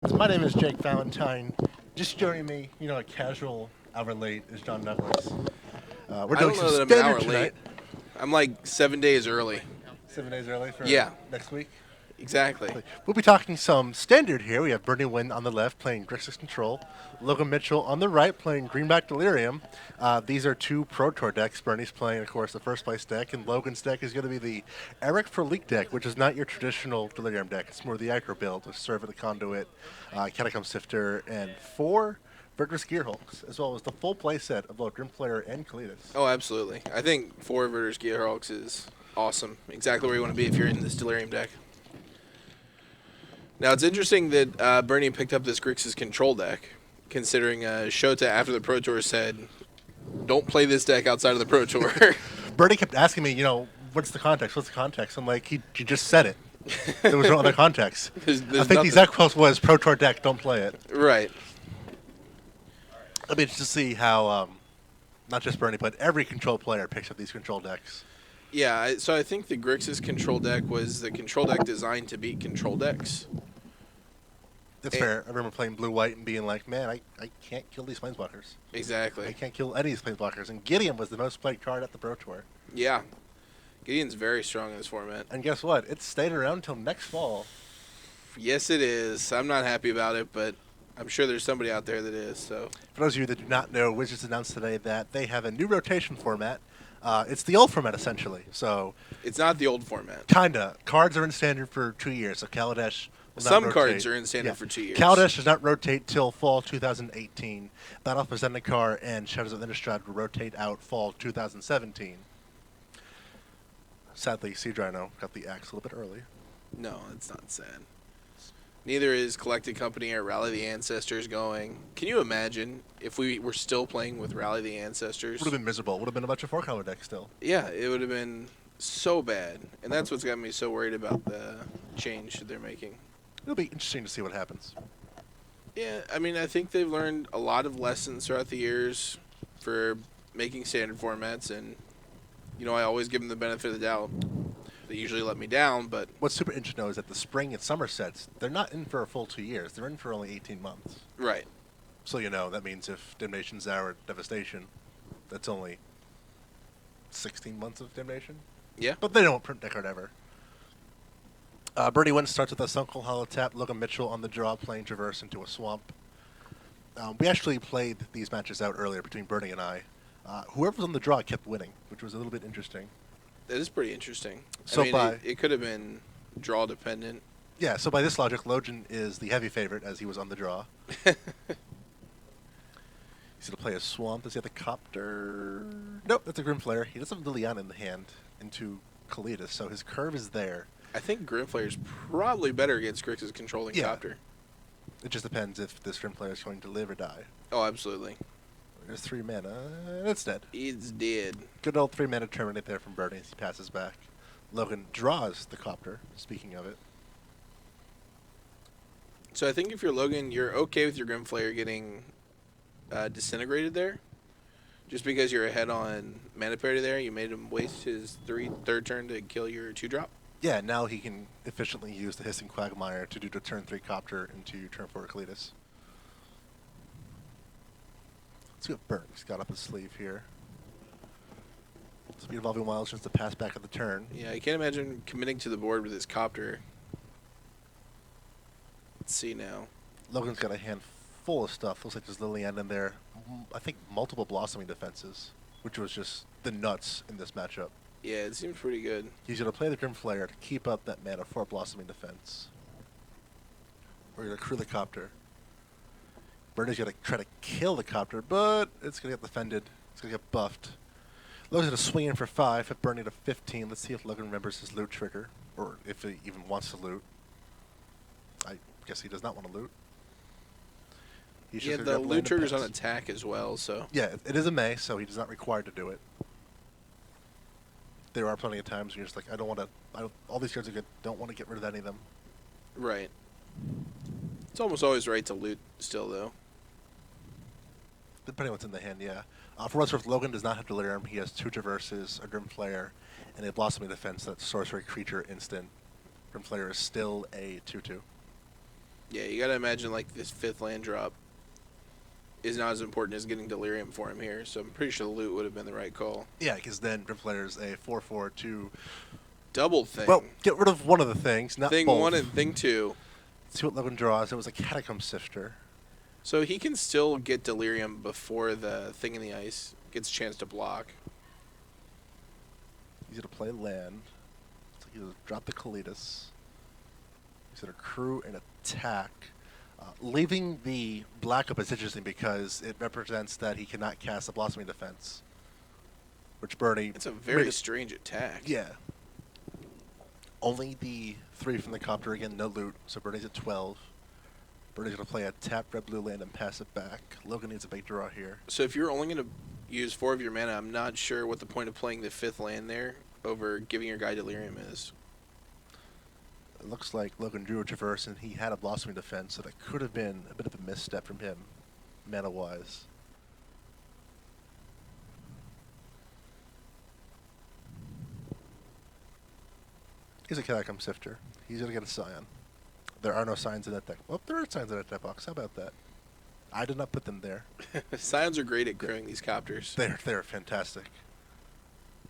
My name is Jake Valentine. Just joining me, a casual hour late is John Douglas. We're I doing don't some know that I'm an standard hour tonight. late. I'm like 7 days early. 7 days early for Yeah, next week. exactly. We'll be talking some standard here. We have Bernie Wynn on the left playing Grixis Control, Logan Mitchell on the right playing Greenback Delirium. These are two Pro Tour decks. Bernie's playing, of course, the first place deck, and Logan's deck is going to be the Eric for Leak deck, which is not your traditional Delirium deck. It's more the aggro build with Servant, Conduit, Catacomb Sifter, and four Vertus Gearhulks, as well as the full playset of both Grimflayer and Kalidas. Oh, absolutely. I think 4 Verters Gearhulks is awesome. Exactly where you want to be if you're in this Delirium deck. Now, it's interesting that Bernie picked up this Grixis control deck, considering Shota after the Pro Tour said, don't play this deck outside of the Pro Tour. Bernie kept asking me, what's the context? What's the context? I'm like, he just said it. There was no other context. There's I think the nothing. exact quote was Pro Tour deck, don't play it. Right. I mean, just to see how, not just Bernie, but every control player picks up these control decks. Yeah, so I think the Grixis control deck was the control deck designed to beat control decks. That's fair. I remember playing blue-white and being like, man, I can't kill these planeswalkers. Exactly. I can't kill any of these planeswalkers. And Gideon was the most played card at the Pro Tour. Yeah. Gideon's very strong in this format. And guess what? It's stayed around until next fall. Yes, it is. I'm not happy about it, but I'm sure there's somebody out there that is. So, For those of you that do not know, Wizards announced today that they have a new rotation format. It's the old format, essentially. So, it's not the old format. kinda. Cards are in standard for 2 years. So Kaladesh will not Some rotate. cards are in standard for 2 years. Kaladesh does not rotate till fall 2018. Battle for Zendikar and Shadows of Innistrad will rotate out fall 2017. Sadly, Seedrino got the axe a little bit early. No, it's not sad. Neither is Collected Company or Rally the Ancestors going. Can you imagine if we were still playing with Rally the Ancestors? Would have been miserable. Would have been a bunch of 4-color decks still. Yeah, it would have been so bad. And that's what's got me so worried about the change that they're making. It'll be interesting to see what happens. Yeah, I mean, I think they've learned a lot of lessons throughout the years for making standard formats, and, I always give them the benefit of the doubt. They usually let me down, but... What's super interesting to know is that the spring and summer sets, they're not in for a full 2 years. They're in for only 18 months. Right. So, that means if Damnation's our Devastation, that's only 16 months of Damnation. Yeah. But they don't print that card ever. Birdie Wynn starts with a Sunkel Hollow Tap. Logan Mitchell on the draw playing Traverse into a Swamp. We actually played these matches out earlier between Birdie and I. Whoever was on the draw kept winning, which was a little bit interesting. That is pretty interesting. So it could have been draw dependent. Yeah, so by this logic, Logan is the heavy favorite as he was on the draw. He's going to play a Swamp. Does he have the Copter? Nope, that's a Grimflayer. He doesn't have Liliana in the hand into Kalidas, so his curve is there. I think Grimflayer's probably better against Grixis controlling Copter. It just depends if this Grimflayer is going to live or die. Oh, absolutely. There's 3 mana. It's dead. It's dead. Good old 3 mana Terminate there from Bernie as he passes back. Logan draws the Copter, speaking of it. So I think if you're Logan, you're okay with your Grimflayer getting disintegrated there. Just because you're ahead on mana parity there, you made him waste his third turn to kill your 2-drop. Yeah, now he can efficiently use the Hissing Quagmire to do the turn 3 Copter into turn 4 Kalidas. Let's see what Bernie's got up his sleeve here. Speed Evolving Wilds just to pass back at the turn. Yeah, I can't imagine committing to the board with his Copter. Let's see now. Logan's got a hand full of stuff. Looks like there's Liliana in there. I think multiple Blossoming Defenses, which was just the nuts in this matchup. Yeah, it seems pretty good. He's going to play the Grimflayer to keep up that mana for Blossoming Defense. We're going to crew the Copter. Bernie's going to try to kill the Copter, but it's going to get defended. It's going to get buffed. Logan's going to swing in for 5, hit Bernie to 15. Let's see if Logan remembers his loot trigger, or if he even wants to loot. I guess he does not want to loot. Yeah, the loot trigger's on attack as well, so... Yeah, it is a May, so he is not required to do it. There are plenty of times when you're just like, I don't want to... all these cards are good. Don't want to get rid of any of them. Right. It's almost always right to loot still, though. Depending on what's in the hand, yeah. For what's worth, Logan does not have Delirium. He has 2 Traverses, a Grimflayer, and a Blossoming Defense. That's sorcery creature instant. Grimflayer is still a 2/2. Yeah, you gotta imagine like this 5th land drop is not as important as getting Delirium for him here, so I'm pretty sure the loot would have been the right call. Yeah, because then Grim Flayer's a 4/4 to, Double thing. well, get rid of one of the things, not Thing both. 1 and thing 2. See what Logan draws. It was a Catacomb Sifter. So he can still get Delirium before the thing in the ice gets a chance to block. He's going to play land. Looks like he's going to drop the Kalitas. He's going to crew and attack. Leaving the black up is interesting because it represents that he cannot cast a Blossoming Defense. Which Bernie... It's a very strange attack. Yeah. Only the 3 from the copter. Again, no loot. So Bernie's at 12. Bernie's going to play a tap red-blue land and pass it back. Logan needs a big draw here. So if you're only going to use 4 of your mana, I'm not sure what the point of playing the 5th land there over giving your guy Delirium is. It looks like Logan drew a Traverse and he had a Blossoming Defense, so that could have been a bit of a misstep from him, mana-wise. He's a Catacomb Sifter. He's going to get a Scion. There are no signs in that deck. Well, there are signs in that deck box. How about that? I did not put them there. Scions are great at crewing these copters. They're fantastic.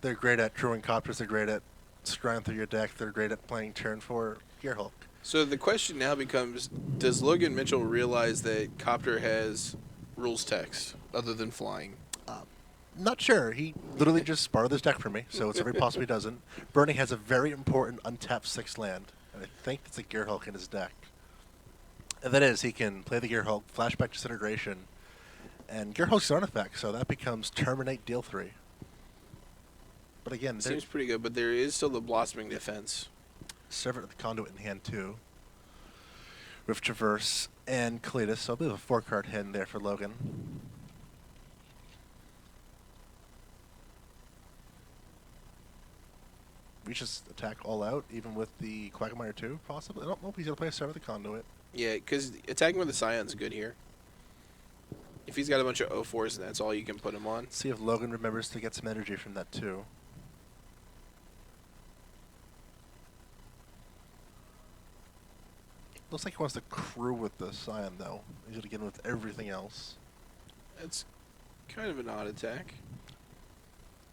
They're great at crewing copters. They're great at scrying through your deck. They're great at playing turn 4 Gearhulk. So the question now becomes, does Logan Mitchell realize that copter has rules text other than flying? Not sure. He literally just borrowed this deck from me, so it's very possible he doesn't. Bernie has a very important untapped 6 land, and I think it's a Gearhulk in his deck. And that is, he can play the Gearhulk, flashback Disintegration, and Gearhulk's an artifact, so that becomes Terminate, deal 3. But again, Seems pretty good, but there is still the Blossoming Defense. Servant of the Conduit in hand too, with Traverse and Kalitas, so a bit of a 4-card hand there for Logan. We just attack all out, even with the Quagmire 2, possibly. I don't know if he's going to play a Servant of the Conduit. Yeah, because attacking with the Scion's good here. If he's got a bunch of 0-4s, and that's all you can put him on. See if Logan remembers to get some energy from that too. Looks like he wants to crew with the Scion, though. He's going to get in with everything else. That's kind of an odd attack.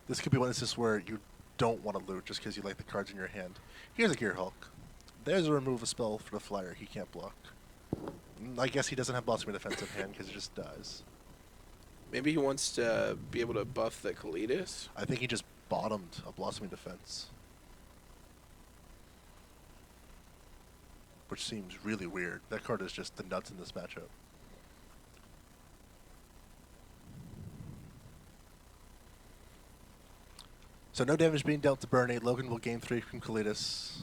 This could be one instance where you don't want to loot just because you like the cards in your hand. Here's a Gearhulk. There's a remove a spell for the flyer he can't block. I guess he doesn't have Blossoming Defense in hand because it just dies. Maybe he wants to be able to buff the Kalitas? I think he just bottomed a Blossoming Defense. Which seems really weird. That card is just the nuts in this matchup. So no damage being dealt to Bernie. Logan will gain 3 from Kalitas.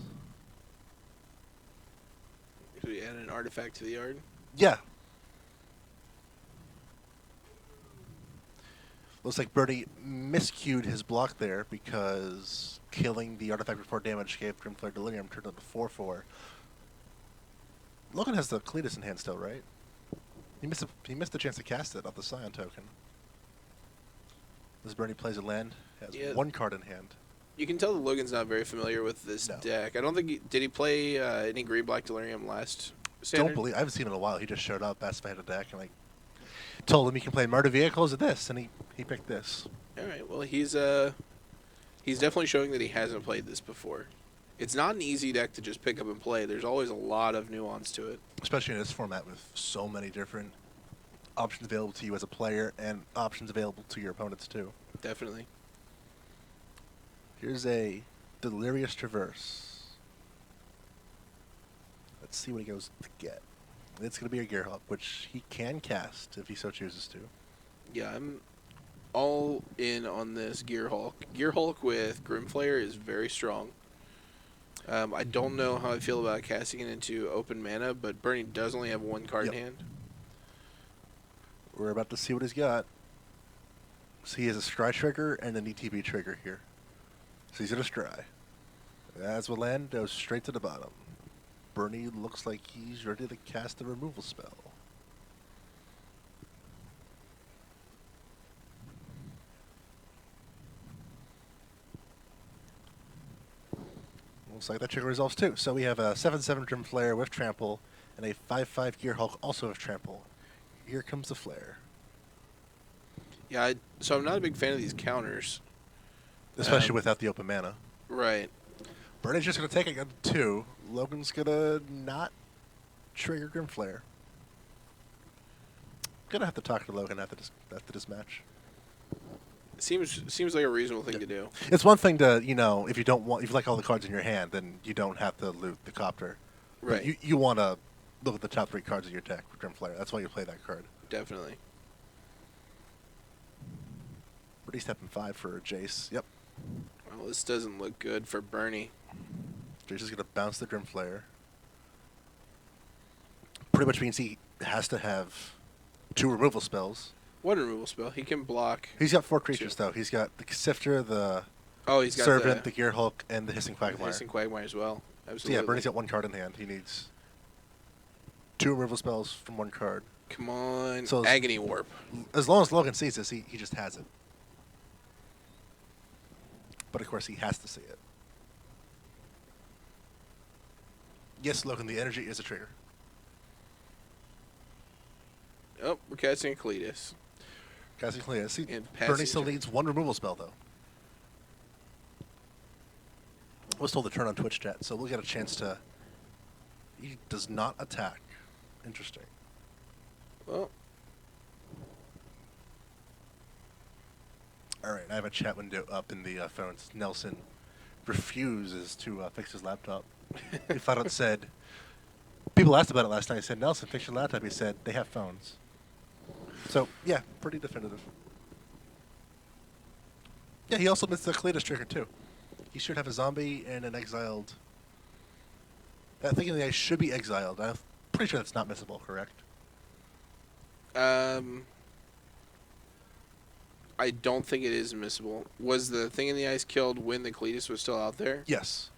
Should we add an artifact to the yard? Yeah. Looks like Bernie miscued his block there because killing the artifact before damage gave Grimflare Delirium turned into 4/4. Logan has the Kalitas in hand still, right? He missed a chance to cast it off the Scion token. As Bernie plays a land, has 1 card in hand. You can tell that Logan's not very familiar with this deck. I don't think did he play any green black Delirium last standard? Don't believe I haven't seen him in a while. He just showed up, asked if I had a deck, and I told him he can play Murder Vehicles or this, and he picked this. All right. Well, he's definitely showing that he hasn't played this before. It's not an easy deck to just pick up and play. There's always a lot of nuance to it. Especially in this format with so many different options available to you as a player and options available to your opponents too. Definitely. Here's a Delirious Traverse. Let's see what he goes to get. It's going to be a Gearhulk, which he can cast if he so chooses to. Yeah, I'm all in on this Gearhulk. Gearhulk with Grimflayer is very strong. I don't know how I feel about casting it into open mana, but Bernie does only have 1 card in hand. We're about to see what he's got. So he has a Scry trigger and an ETB trigger here. So he's going to Scry. As will land, goes straight to the bottom. Bernie looks like he's ready to cast the removal spell. Looks like that trigger resolves too. So we have a 7/7 Grim Flare with Trample and a 5/5 Gearhulk also have trample. Here comes the flare. Yeah, so I'm not a big fan of these counters. Especially without the open mana. Right. Bernie's just going to take it at 2. Logan's going to not trigger Grimflare. Going to have to talk to Logan after this match. Seems like a reasonable thing to do. It's one thing to, if you like all the cards in your hand, then you don't have to loot the copter. Right. But you want to look at the top 3 cards of your deck for Grimflare. That's why you play that card. Definitely. Bernie stepping 5 for Jace. Yep. Well, this doesn't look good for Bernie. Jace is going to bounce the Grimflare. Pretty much means he has to have 2 removal spells. One removal spell. He can block. He's got 4 creatures, though. He's got the Sifter, the He's got Servant, the Gearhulk, and the Hissing the Quagmire. Hissing Quagmire as well. So Absolutely. yeah, Bernie's got 1 card in hand. He needs 2 removal spells from 1 card. Come on. So Agony Warp. As long as Logan sees this, he just has it. But of course, he has to see it. Yes, Logan, the energy is a trigger. Oh, we're casting Cletus. Cassie Clear. See, And Bernie still Passage. needs 1 removal spell, though. I was told to turn on Twitch chat, so we'll get a chance to... He does not attack. Interesting. Well, Alright, I have a chat window up in the phones. Nelson refuses to fix his laptop. He flat out said... People asked about it last night. He said, Nelson, fix your laptop. He said, they have phones. So, yeah, pretty definitive. Yeah, he also missed the Cletus trigger, too. He should have a zombie and an exiled... That thing in the ice should be exiled. I'm pretty sure that's not missable, correct? I don't think it is missable. Was the thing in the ice killed when the Cletus was still out there? Yes.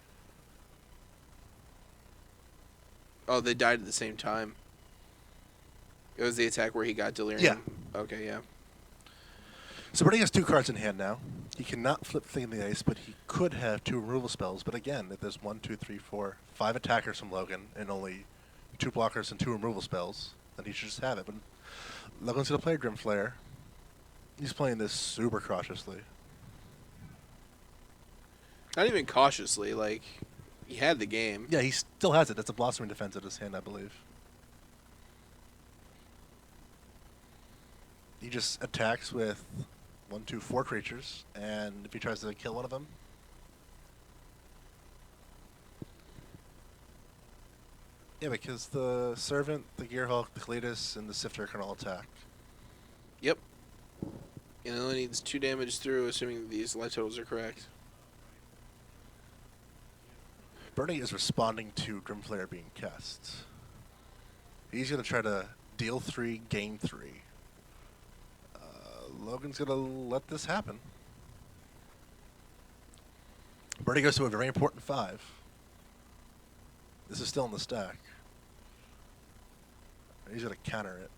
Oh, they died at the same time. It was the attack where he got Delirium? Yeah. Okay, yeah. So Bernie has 2 cards in hand now. He cannot flip the thing in the ice, but he could have 2 removal spells. But again, if there's 1, 2, 3, 4, 5 attackers from Logan and only 2 blockers and 2 removal spells, then he should just have it. But Logan's going to play Grimflare. He's playing this super cautiously. Not even cautiously, like, he had the game. Yeah, he still has it. That's a Blossoming Defense in his hand, I believe. He just attacks with 1, 2, 4 creatures, and if he tries to kill one of them... Yeah, because the Servant, the Gearhulk, the Cletus, and the Sifter can all attack. Yep. And it only needs 2 damage through, assuming these life totals are correct. Bernie is responding to Grimflare being cast. He's going to try to deal 3, gain 3. Logan's going to let this happen. Bernie goes to a very important 5. This is still in the stack. He's going to counter it.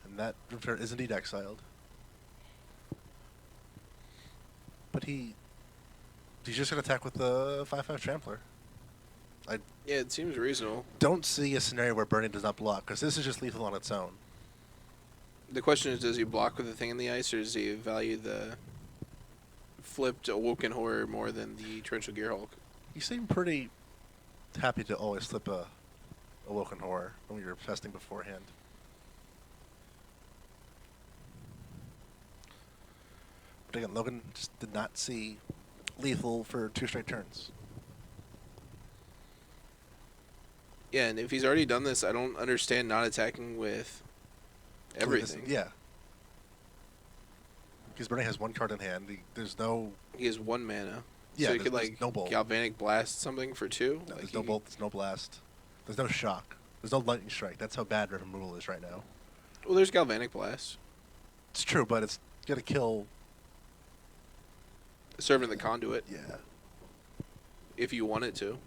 And that Grimflare is indeed exiled. But he's just going to attack with the 5/5 Trampler. I Yeah, it seems reasonable. don't see a scenario where Bernie does not block, because this is just lethal on its own. The question is, does he block with the thing in the ice, or does he value the flipped Awoken Horror more than the Torrential Gearhulk? You seem pretty happy to always flip a Awoken Horror when you're testing beforehand. But again, Logan just did not see lethal for 2 straight turns. Yeah, and if he's already done this, I don't understand not attacking with everything. Yeah. Because Bernie has 1 card in hand. There's no... He has 1 mana. Yeah, so he there's- could, there's like, no bolt. Galvanic Blast something for 2? No, Like, there's no bolt, there's no blast. There's no shock. There's no lightning strike. That's how bad removal is right now. Well, there's Galvanic Blast. It's true, but it's going to kill... Servant the Conduit, Yeah. if you want it to.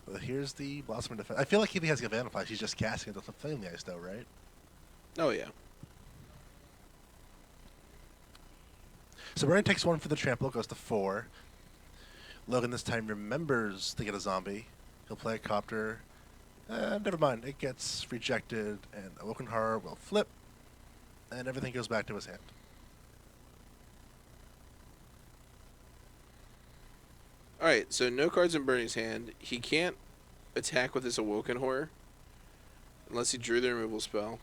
Well, here's the Blossoming Defense. I feel like if he has Galvanic Flash, he's just casting it with the Flame in the Ice, though, right? Oh, yeah. So Bernie takes 1 for the trample, goes to 4. Logan this time remembers to get a zombie. He'll play a copter. Never mind, it gets rejected, and Awoken Horror will flip, and everything goes back to his hand. Alright, so no cards in Bernie's hand. He can't attack with his Awoken Horror unless he drew the removal spell.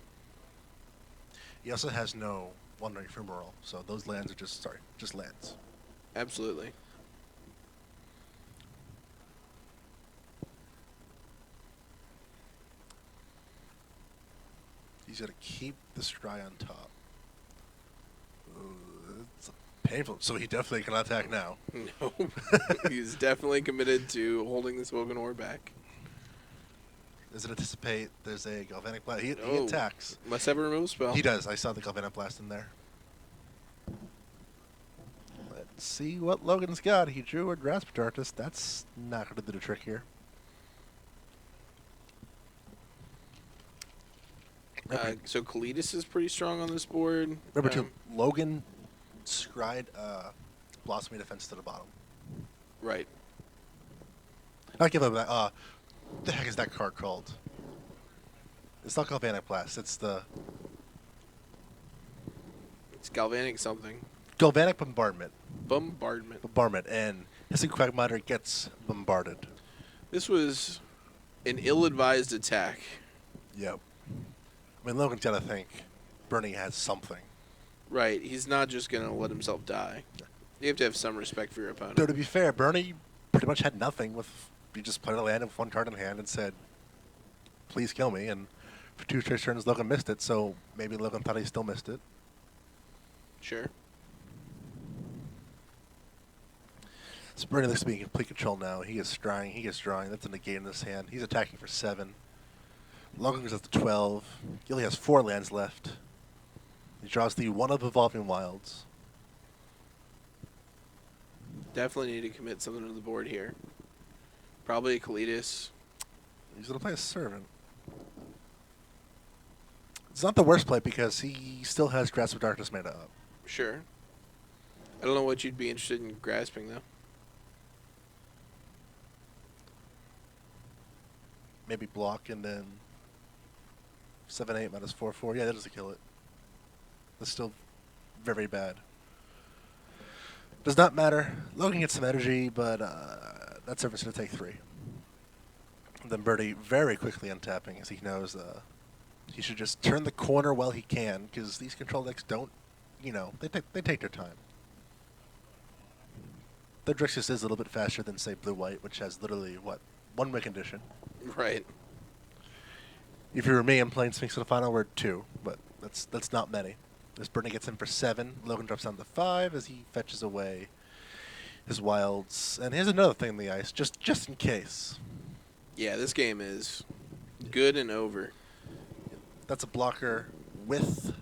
He also has no Wandering Ephemeral, so those lands are just lands. Absolutely. He's going to keep the Scry on top. It's painful, so he definitely cannot attack now. No. He's definitely committed to holding this Woken Ore back. Does it anticipate there's a Galvanic Blast? He attacks. Must have a removal spell. He does. I saw the Galvanic Blast in there. Let's see what Logan's got. He drew a Grasp of Darkness. That's not going to do the trick here. So Kalidas is pretty strong on this board. Remember, too, Logan scried Blossoming Defense to the bottom. Right. I'll give him that. What the heck is that card called? It's not Galvanic Blast. It's Galvanic something. Galvanic Bombardment. Bombardment. And Hissing Quagmire gets bombarded. This was an ill-advised attack. Yep. I mean, Logan's got to think Bernie has something. Right. He's not just going to let himself die. You have to have some respect for your opponent. Though, to be fair, Bernie pretty much had nothing. He just played a land with one card in hand and said, please kill me. And for 2 straight turns, Logan missed it, so maybe Logan thought he still missed it. Sure. So Bernie looks to be in complete control now. He is scrying. He is drawing. That's a negate in his hand. He's attacking for 7. Logan goes up to 12. He only has 4 lands left. He draws the one of Evolving Wilds. Definitely need to commit something to the board here. Probably a Kalidas. He's going to play a Servant. It's not the worst play because he still has Grasp of Darkness mana up. Sure. I don't know what you'd be interested in grasping, though. Maybe block and then 7/8 minus 4/4. Yeah, that doesn't kill it. That's still very bad. Does not matter. Logan gets some energy, but that Servant's going to take 3. And then Birdie very quickly untapping as he knows he should just turn the corner while he can, because these control decks don't, they take their time. The Grixis is a little bit faster than, say, Blue-White, which has literally, 1 win condition. Right. If you were me, I'm playing Sphinx to the final, we're 2, but that's not many. This Bernie gets in for 7. Logan drops down to 5 as he fetches away his wilds. And here's another thing in the ice, just in case. Yeah, this game is good and over. That's a blocker with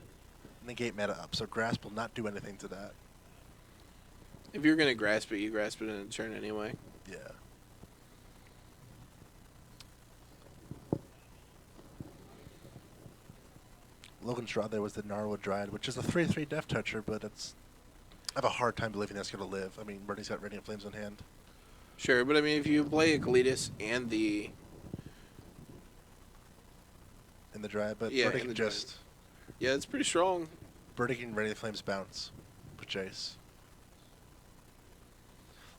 negate mana up, so Grasp will not do anything to that. If you're going to grasp it, you grasp it in a turn anyway. Yeah. Logan's draw there was the Narwood Dryad, which is a 3/3 Death Toucher, but I have a hard time believing that's going to live. I mean, Bernie's got Radiant Flames in hand. Sure, but I mean, if you play a Kalidas and the... In the Dryad, but Yeah, Bernie in can the just... Yeah, it's pretty strong. Bernie can Radiant Flames bounce with Jace.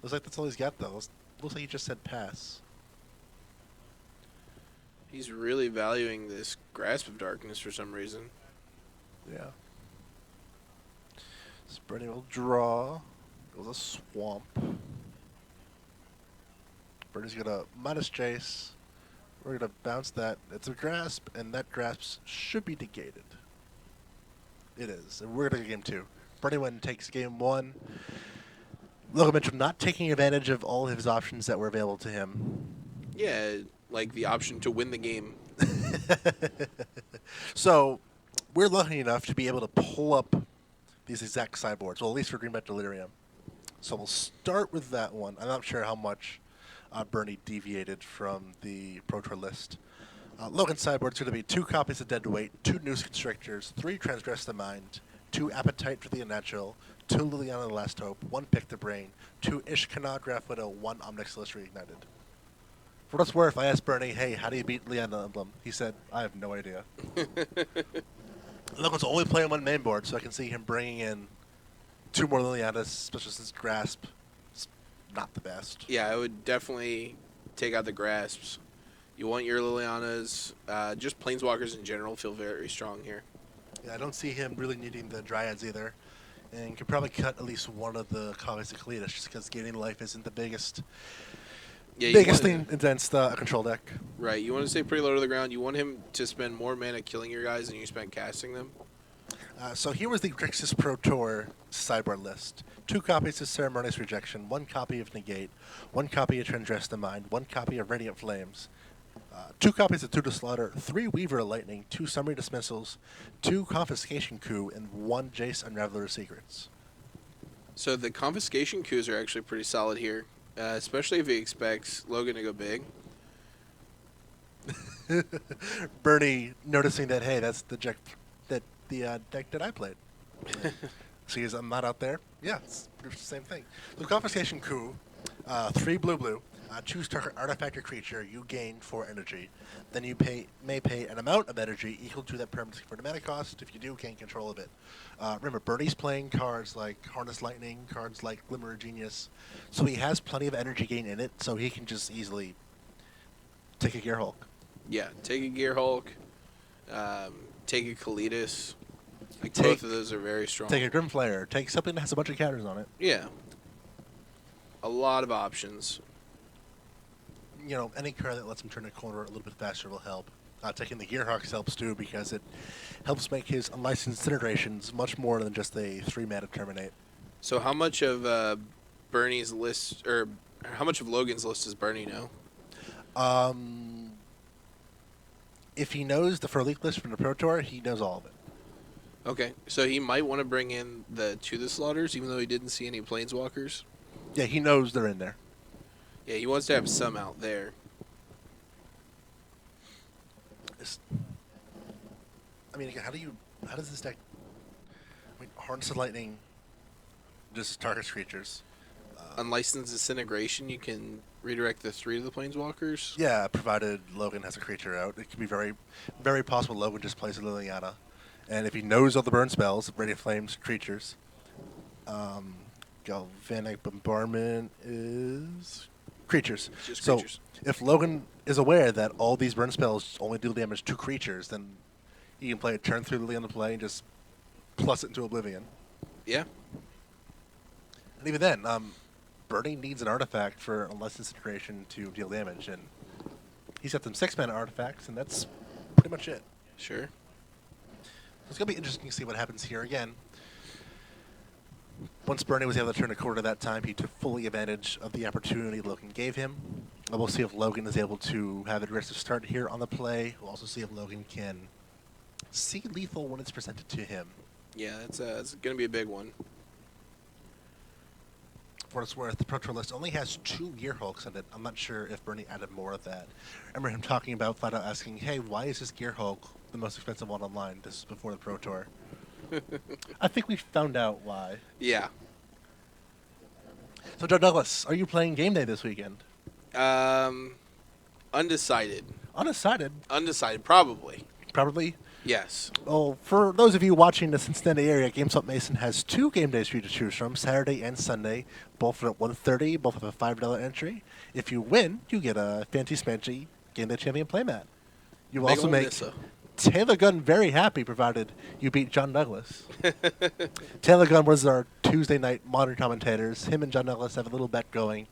Looks like that's all he's got, though. Looks like he just said pass. He's really valuing this Grasp of Darkness for some reason. Yeah. So Bernie will draw. Goes a Swamp. Bernie's going to minus Jace. We're going to bounce that. It's a Grasp, and that Grasp should be negated. It is. And we're going to game 2. Bernie went and takes game 1. Logan Mitchell not taking advantage of all of his options that were available to him. Yeah, like the option to win the game. So, we're lucky enough to be able to pull up these exact sideboards, well, at least for Greenback Delirium. So we'll start with that one. I'm not sure how much Bernie deviated from the Pro Tour list. Logan's sideboard's going to be 2 copies of Dead to Weight, 2 Noose Constrictors, 3 Transgress the Mind, 2 Appetite for the Unnatural, 2 Liliana the Last Hope, 1 Pick the Brain, 2 Ishkanah Graph Widow, 1 Omnix List Reignited. For what it's worth, I asked Bernie, hey, how do you beat Liana Emblem? He said, I have no idea. Logan's only playing 1 main board, so I can see him bringing in 2 more Lilianas, especially since Grasp is not the best. Yeah, I would definitely take out the Grasps. You want your Lilianas. Just Planeswalkers in general feel very strong here. Yeah, I don't see him really needing the Dryads either. And you can probably cut at least one of the copies of Kalidas just because gaining life isn't the biggest thing against a control deck. Right, you want to stay pretty low to the ground. You want him to spend more mana killing your guys than you spend casting them. So here was the Grixis Pro Tour sideboard list. 2 copies of Ceremonious Rejection, 1 copy of Negate, 1 copy of Transgress the Mind, 1 copy of Radiant Flames, 2 copies of Tutor Slaughter, 3 Weaver of Lightning, 2 Summary Dismissals, 2 Confiscation Coup, and 1 Jace Unraveler of Secrets. So the Confiscation Coups are actually pretty solid here, especially if he expects Logan to go big. Bernie noticing that, hey, that's the deck that I played. Sees I'm not out there. Yeah, it's the same thing. So Confiscation Coup, 3 blue. Choose target artifact or creature. You gain 4 energy. Then you may pay an amount of energy equal to that permanency for the mana cost. If you do, gain control of it. Remember, Bernie's playing cards like Harness Lightning, cards like Glimmer of Genius, so he has plenty of energy gain in it, so he can just easily take a Gear Hulk. Yeah, take a Gear Hulk, take a Kalidas. Like both of those are very strong. Take a Grim Flare. Take something that has a bunch of counters on it. Yeah. A lot of options. You know, any card that lets him turn a corner a little bit faster will help. Taking the Gearhawks helps too because it helps make his unlicensed Incinerations much more than just a 3-mana Terminate. So how much of Bernie's list, or how much of Logan's list does Bernie know? If he knows the Furleaf list from the Pro Tour, he knows all of it. Okay, so he might want to bring in the To the Slaughters, even though he didn't see any Planeswalkers. Yeah, he knows they're in there. Yeah, he wants to have some out there. I mean, again, how does this deck? I mean, Harness of Lightning just targets creatures. Unlicensed Disintegration, you can redirect the 3 to the Planeswalkers. Yeah, provided Logan has a creature out, it could be very, very possible Logan just plays a Liliana, and if he knows all the burn spells, Radiant Flames, creatures. Galvanic Bombardment is creatures. Just so creatures. If Logan is aware that all these burn spells only deal damage to creatures, then he can play a turn through Liliana play and just plus it into Oblivion. Yeah. And even then, Bernie needs an artifact for Unlicensed Integration to deal damage, and he's got some 6-mana artifacts, and that's pretty much it. Sure. It's going to be interesting to see what happens here again. Once Bernie was able to turn a quarter that time, he took fully advantage of the opportunity Logan gave him. And we'll see if Logan is able to have an aggressive start here on the play. We'll also see if Logan can see lethal when it's presented to him. Yeah, it's going to be a big one. For what it's worth, the Pro Tour list only has 2 Gear Hulks in it. I'm not sure if Bernie added more of that. I remember him talking about flat out asking, hey, why is this Gear Hulk the most expensive one online? This is before the Pro Tour. I think we found out why. Yeah. So, Joe Douglas, are you playing game day this weekend? Undecided. Undecided? Undecided, probably. Probably? Yes. Well, for those of you watching the Cincinnati area, GameSwap Mason has 2 game days for you to choose from, Saturday and Sunday. Both are at 1:30, both have a $5 entry. If you win, you get a fancy smanchy Game Day Champion playmat. You will also make Taylor Gunn very happy, provided you beat John Douglas. Taylor Gunn was our Tuesday night modern commentators. Him and John Douglas have a little bet going.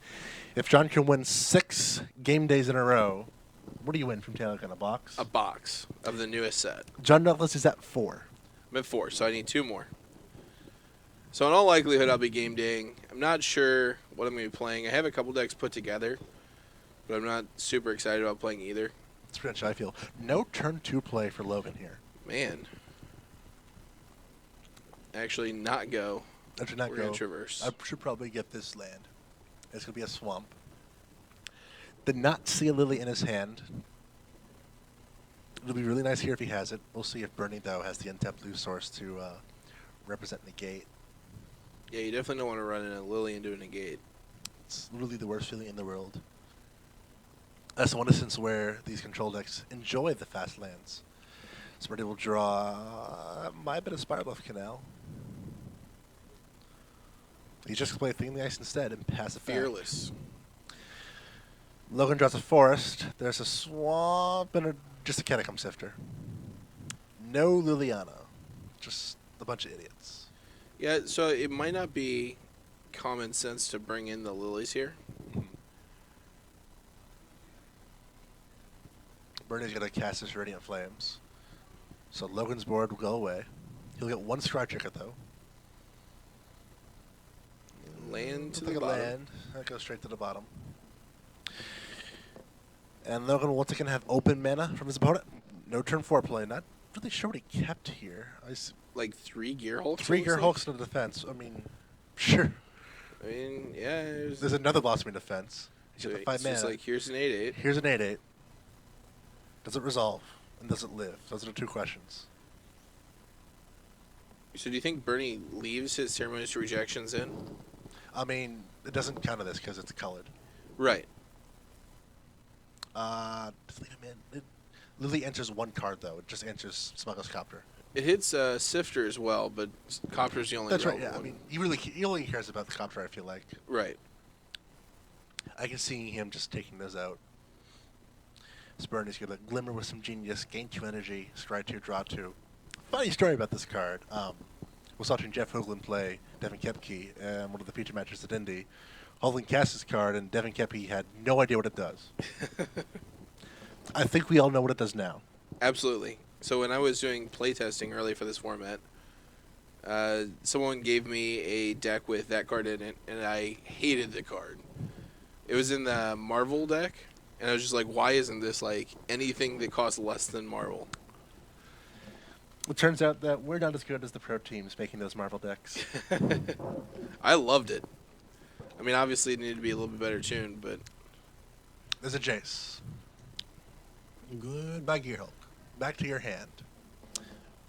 If John can win 6 game days in a row, what do you win from Taylor Gunn? A box? A box of the newest set. John Douglas is at 4. I'm at 4, so I need 2 more. So in all likelihood, I'll be game daying. I'm not sure what I'm going to be playing. I have a couple decks put together, but I'm not super excited about playing either. That's pretty much how I feel. No turn 2 play for Logan here. Man. Actually, not go. Actually, not We're go. going to traverse. I should probably get this land. It's going to be a swamp. Did not see a lily in his hand. It'll be really nice here if he has it. We'll see if Bernie, though, has the untapped blue source to represent negate. Yeah, you definitely don't want to run in a Lily into a negate. It's literally the worst feeling in the world. That's one instance where these control decks enjoy the fast lands. So Bernie will draw my bit of Spiralbluff Canal. He just play Thing in the Ice instead and pass it back. Fearless. Logan draws a forest. There's a swamp and just a Catacomb Sifter. No Liliana. Just a bunch of idiots. Yeah, so it might not be common sense to bring in the lilies here. Bernie's going to cast his Radiant Flames. So Logan's board will go away. He'll get one Scry Trigger, though. Land to Take the a bottom. land. That goes straight to the bottom. And Logan will once again have open mana from his opponent. No turn 4 play. Not really sure what he kept here. Like 3 Gear Hulks? 3 it Gear looks Hulks in the defense. I mean, sure. like? I mean, yeah. There's another Blossoming Defense. He's got the 5 it's just mana. like, here's an 8/8. Here's an 8/8. Does it resolve? And does it live? Those are the 2 questions. So do you think Bernie leaves his Ceremonious Rejections in? I mean, it doesn't count on this because it's colored. Right. Just leave him in. Lily enters 1 card, though. It just enters Smuggler's Copter. It hits Sifter as well, but Copter's the only That's right, relevant yeah. I one. mean, he only cares about the Copter, I feel like. Right. I can see him just taking those out. Bernie's going to Glimmer with some genius, gain 2 energy, scry 2, draw 2. Funny story about this card. Was watching Jeff Hoagland play Devin Kepke in one of the feature matches at Indy. Hoagland cast his card, and Devin Kepke had no idea what it does. I think we all know what it does now. Absolutely. So when I was doing playtesting early for this format, someone gave me a deck with that card in it, and I hated the card. It was in the Marvel deck, and I was just like, why isn't this like anything that costs less than Marvel? It turns out that we're not as good as the pro teams making those Marvel decks. I loved it. I mean, obviously it needed to be a little bit better tuned, but There's a Jace. Goodbye, Gearhulk. Back to your hand.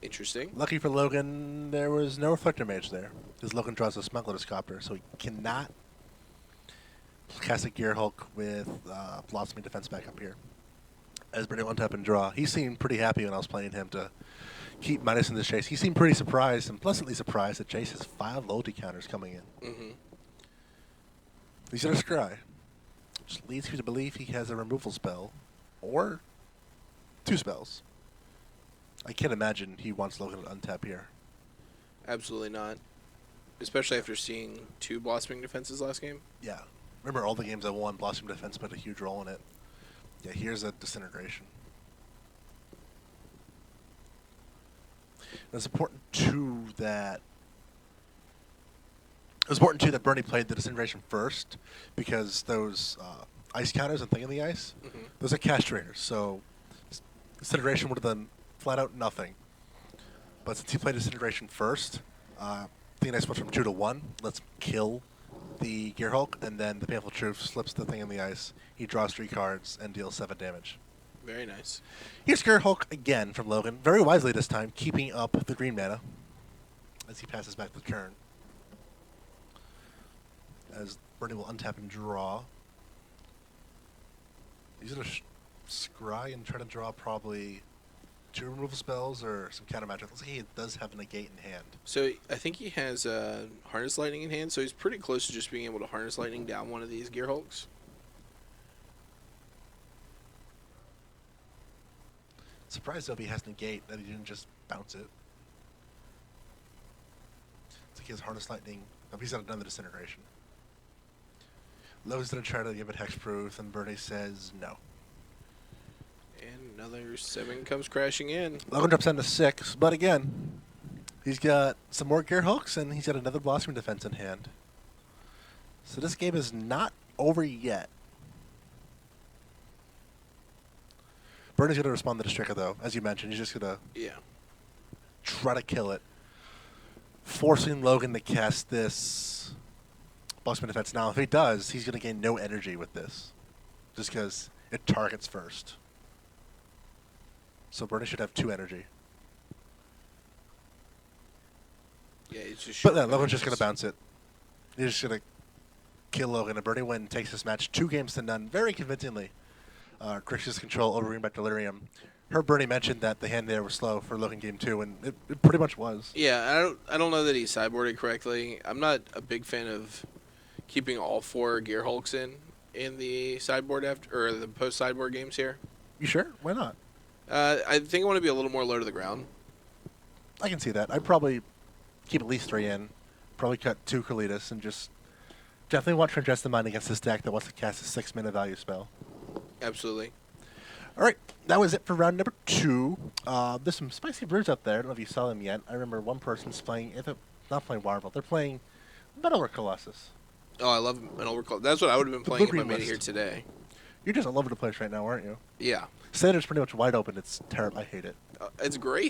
interesting. Lucky for Logan, there was no Reflector Mage there. Because Logan draws a Smuggler's Copter, so he cannot cast a Gearhulk with Blossoming Defense back up here. As Bernie will untap and draw. He seemed pretty happy when I was playing him to keep minus in this Jace. He seemed pretty surprised and pleasantly surprised that Jace has 5 loyalty counters coming in. Mm-hmm. He's going to scry, which leads you to believe he has a removal spell or 2 spells. I can't imagine he wants Logan to untap here. Absolutely not. Especially after seeing 2 Blossoming Defenses last game. Yeah. Remember all the games I won, Blossom Defense played a huge role in it. Yeah, here's a Disintegration. It's important too that Bernie played the Disintegration first, because those ice counters and Thing in the Ice, those are castrators. So Disintegration would have done flat out nothing. But since he played Disintegration first, Thing in the Ice went from 2 to 1. Let's kill the Gearhulk, and then the Painful Truth slips the Thing in the Ice. He draws 3 cards and deals 7 damage. Very nice. Here's Gearhulk again from Logan, very wisely this time, keeping up the green mana as he passes back the turn. As Bernie will untap and draw. He's going to scry and try to draw probably 2 removal spells or some counter magic. Looks like he does have a negate in hand. So I think he has Harness Lightning in hand, so he's pretty close to just being able to Harness Lightning down one of these Gear Hulks. Surprised though if he has negate that he didn't just bounce it. It's like he has Harness Lightning. Oh, he's not done the Disintegration. Lowe's going to try to give it Hexproof, and Bernie says no. And another 7 comes crashing in. Logan drops down to 6, but again, he's got some more Gear Hooks, and he's got another Blossoming Defense in hand. So this game is not over yet. Bernie's going to respond to the Stricker, though. As you mentioned, he's just going to try to kill it, forcing Logan to cast this Blossoming Defense. Now, if he does, he's going to gain no energy with this, just because it targets first. So Bernie should have 2 energy. Yeah, it's just. But yeah, Logan's just going to bounce it. He's just going to kill Logan. And Bernie Wynn takes this match 2-0 very convincingly. Grixis control over Greenback Delirium. Heard Bernie mentioned that the hand there was slow for Logan game 2, and it pretty much was. Yeah, I don't know that he sideboarded correctly. I'm not a big fan of keeping all 4 Gear Hulks in the sideboard after or the post sideboard games here. You sure? Why not? I think I want to be a little more low to the ground. I can see that. I'd probably keep at least 3 in. Probably cut 2 Kalitas and just definitely want to address the mind against this deck that wants to cast a 6-mana value spell. Absolutely. All right, that was it for round number 2. There's some spicy brews up there. I don't know if you saw them yet. I remember one person's playing, not playing Warbolt, they're playing Metalwork Colossus. Oh, I love Metalwork Colossus. That's what I would have been playing if I made it here today. You're just all over the place right now, aren't you? Yeah. Standard's pretty much wide open. It's terrible. I hate it. It's great.